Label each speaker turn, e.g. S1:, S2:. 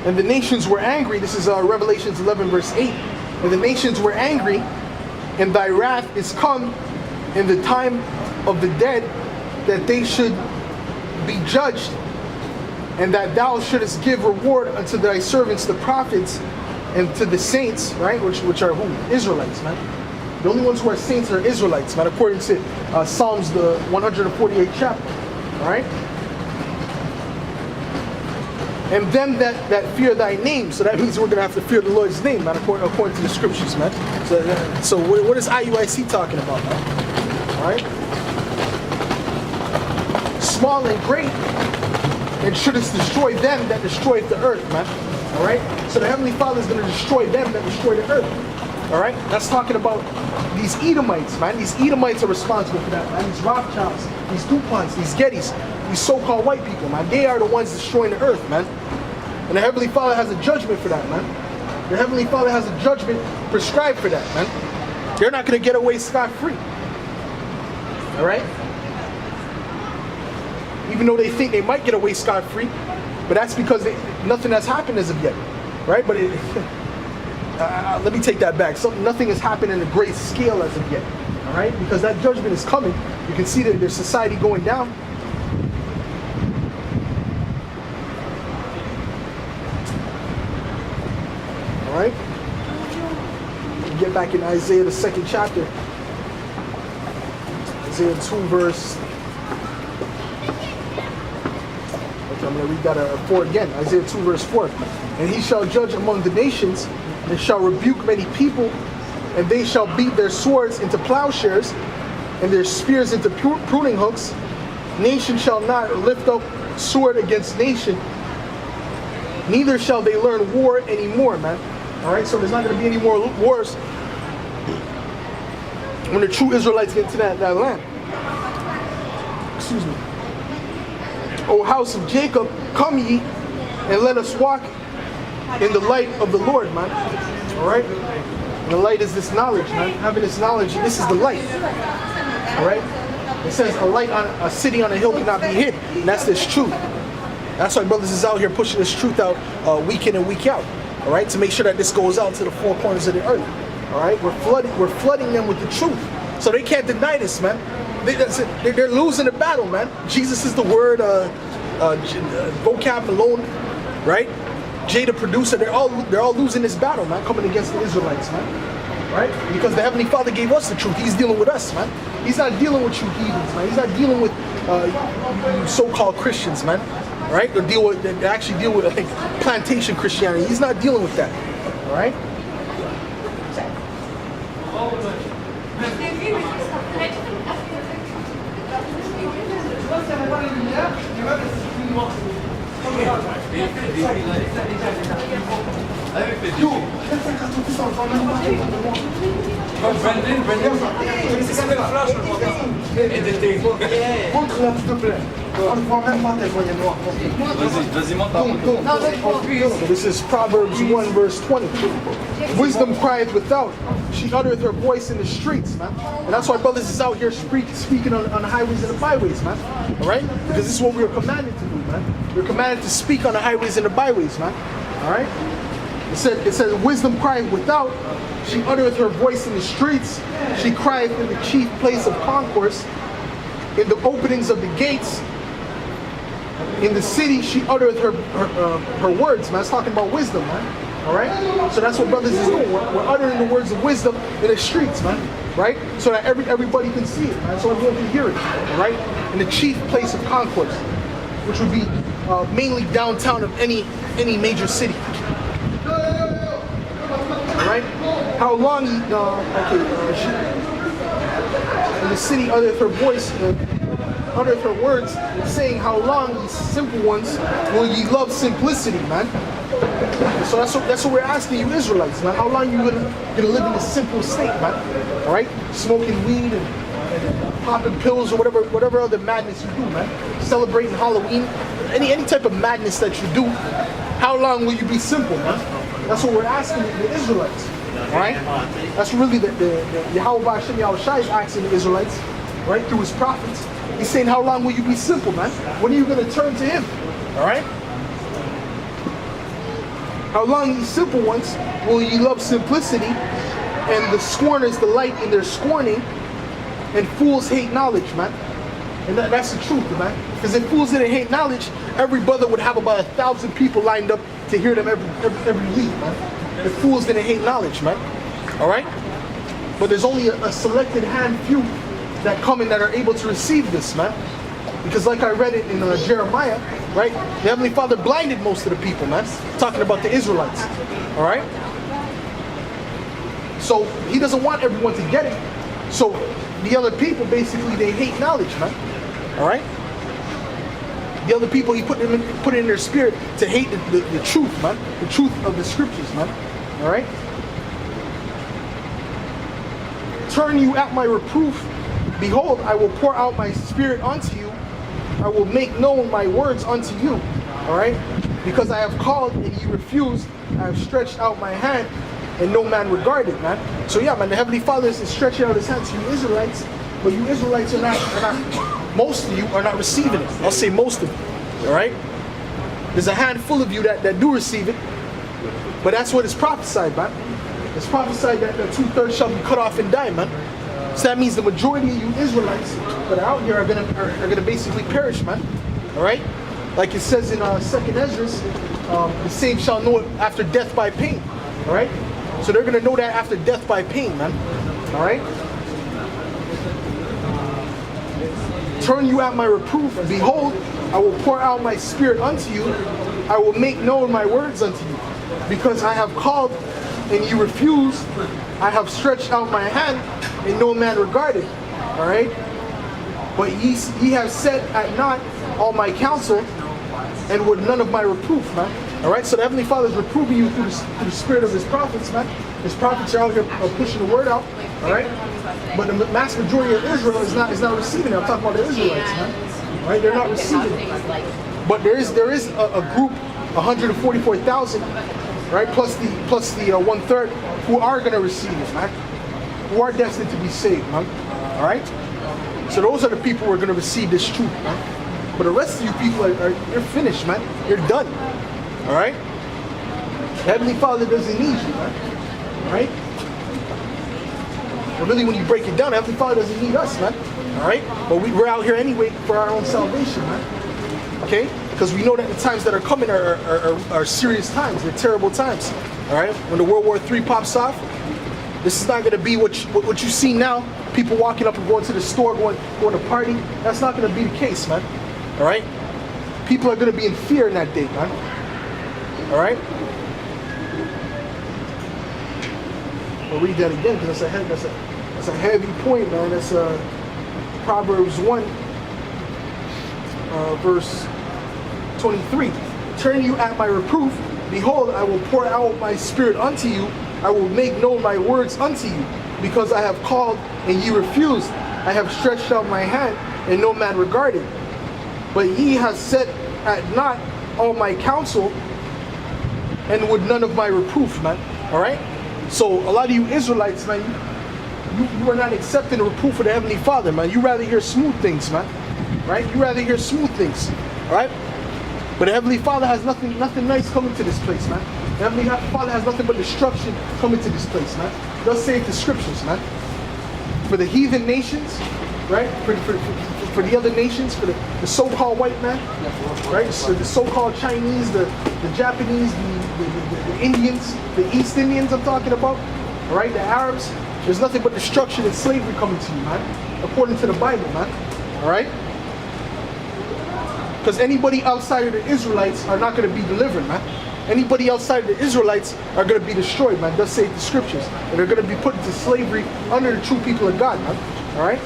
S1: And the nations were angry. This is Revelations 11 verse 8. And the nations were angry, and thy wrath is come in the time of the dead, that they should be judged, and that thou shouldest give reward unto thy servants the prophets, and to the saints, right? Which are who? Israelites, man. The only ones who are saints are Israelites, man, according to Psalms, the 148th chapter. All right? And them that fear thy name. So that means we're going to have to fear the Lord's name, man, according to the scriptures, man. So what is IUIC talking about, man? All right? Small and great, and shouldest destroy them that destroy the earth, man. All right? So the Heavenly Father is going to destroy them that destroy the earth. All right? That's talking about these Edomites, man. These Edomites are responsible for that, man. These Rothschilds, these DuPonts, these Gettys, these so-called white people, man. They are the ones destroying the earth, man. And the Heavenly Father has a judgment for that, man. The Heavenly Father has a judgment prescribed for that, man. They're not going to get away scot-free. All right? Even though they think they might get away scot-free, but that's because nothing has happened as of yet, right? But let me take that back. Nothing has happened in a great scale as of yet, all right? Because that judgment is coming. You can see that there's society going down. All right? Get back in Isaiah, the 2nd chapter. Isaiah 2 verse... I'm going to read that 4 again. Isaiah 2 verse 4. And he shall judge among the nations, and shall rebuke many people, and they shall beat their swords into plowshares, and their spears into pruning hooks. Nation shall not lift up sword against nation, neither shall they learn war anymore, man. All right, so there's not going to be any more wars when the true Israelites get into that land. Excuse me. O house of Jacob, come ye, and let us walk in the light of the Lord, man. All right? And the light is this knowledge, man. Having this knowledge, this is the light. All right? It says a city on a hill cannot be hid. And that's this truth. That's why brothers is out here pushing this truth out week in and week out. All right? To make sure that this goes out to the four corners of the earth. All right? We're flooding them with the truth. So they can't deny this, man. They're losing the battle, man. Jesus is the word, vocab alone, right? Jay the producer, they're all losing this battle, man, coming against the Israelites, man. Right? Because the Heavenly Father gave us the truth. He's dealing with us, man. He's not dealing with you heathens, man. He's not dealing with you so-called Christians, man. Right? They actually deal with like plantation Christianity. He's not dealing with that. All right? This is Proverbs 1 verse 20. Wisdom crieth without, she uttereth her voice in the streets, man. And that's why brothers is out here speaking on the highways and the byways, man. Alright? Because this is what we are commanded to do, man. We're commanded to speak on the highways and the byways, man. Alright? It says, wisdom crieth without, she uttereth her voice in the streets, she crieth in the chief place of concourse, in the openings of the gates, in the city she uttereth her words, man. It's talking about wisdom, man. Alright? So that's what brothers is doing. We're uttering the words of wisdom in the streets, man. Right? So that everybody can see it, man. So everyone can hear it. Alright? In the chief place of concourse, which would be mainly downtown of any major city. Right? How long in the city uttereth her voice, uttereth her words, saying, how long, ye simple ones, will ye love simplicity, man? So that's what we're asking you Israelites, man. How long you gonna live in a simple state, man? Alright? Smoking weed and popping pills or whatever other madness you do, man. Celebrating Halloween, any type of madness that you do, how long will you be simple, man? That's what we're asking the Israelites. Alright? That's really the Yahweh Hashem Yahweh Shai is asking the Israelites, right, through his prophets. He's saying, how long will you be simple, man? When are you going to turn to him? All right? How long, ye simple ones, will ye love simplicity, and the scorners delight in their scorning, and fools hate knowledge, man? And that's the truth, man. Because if fools didn't hate knowledge, every brother would have about 1,000 people lined up to hear them every week, man. If fools didn't hate knowledge, man. All right? But there's only a selected few that come in that are able to receive this, man. Because like I read it in Jeremiah, right? The Heavenly Father blinded most of the people, man. Talking about the Israelites. All right? So he doesn't want everyone to get it. So the other people, basically, they hate knowledge, man. All right? The other people, he put it in their spirit to hate the truth, man. The truth of the scriptures, man. All right? Turn you at my reproof. Behold, I will pour out my spirit unto you. I will make known my words unto you. All right? Because I have called and ye refused. I have stretched out my hand and no man regarded, man. So yeah, man, the Heavenly Father is stretching out his hand to you Israelites, but you Israelites are not, most of you are not receiving it. I'll say most of you, all right? There's a handful of you that do receive it, but that's what is prophesied, man. It's prophesied that the 2/3 shall be cut off and die, man. So that means the majority of you Israelites that are out here are gonna basically perish, man. All right? Like it says in 2nd Ezra, the same shall know it after death by pain. All right? So they're gonna know that after death by pain, man. All right? Turn you at my reproof, and behold, I will pour out my spirit unto you. I will make known my words unto you, because I have called and you refused. I have stretched out my hand, and no man regarded. All right? But ye have set at naught all my counsel, and with none of my reproof, man. All right? So the Heavenly Father is reproving you through the spirit of his prophets, man. His prophets are out here pushing the word out. All right? But the vast majority of Israel is not receiving it. I'm talking about the Israelites, man. All right? They're not receiving it. But there is a group, 144,000, right? Plus the 1/3 who are going to receive it, man. Who are destined to be saved, man. All right? So those are the people who are going to receive this truth, man. But the rest of you people you're finished, man. You're done. All right? The Heavenly Father doesn't need you, man. All right? But really, when you break it down, the Heavenly Father doesn't need us, man. All right? But we're out here anyway for our own salvation, man. Okay? Because we know that the times that are coming are serious times. They're terrible times. All right? When the World War III pops off, this is not going to be what you see now. People walking up and going to the store, going to party. That's not going to be the case, man. All right? People are going to be in fear in that day, man. All right? I'll read that again because that's a heavy point, man. That's Proverbs 1, verse 23. Turn you at my reproof. Behold, I will pour out my spirit unto you. I will make known my words unto you. Because I have called and ye refused. I have stretched out my hand and no man regarded. But ye have set at naught all my counsel and with none of my reproof, man. All right? So a lot of you Israelites, man, you are not accepting the reproof of the Heavenly Father, man. You rather hear smooth things, man. Right? You rather hear smooth things. All right? But the Heavenly Father has nothing nice coming to this place, man. The Heavenly Father has nothing but destruction coming to this place, man. Thus saith the scriptures, man. For the heathen nations, right? For the other nations, for the so-called white man, right? So the so-called Chinese, the Japanese, the Indians, the East Indians I'm talking about, all right? The Arabs. There's nothing but destruction and slavery coming to you, man. According to the Bible, man. All right? Because anybody outside of the Israelites are not going to be delivered, man. Anybody outside of the Israelites are going to be destroyed, man. Thus say the scriptures. And they're going to be put into slavery under the true people of God, man. All right?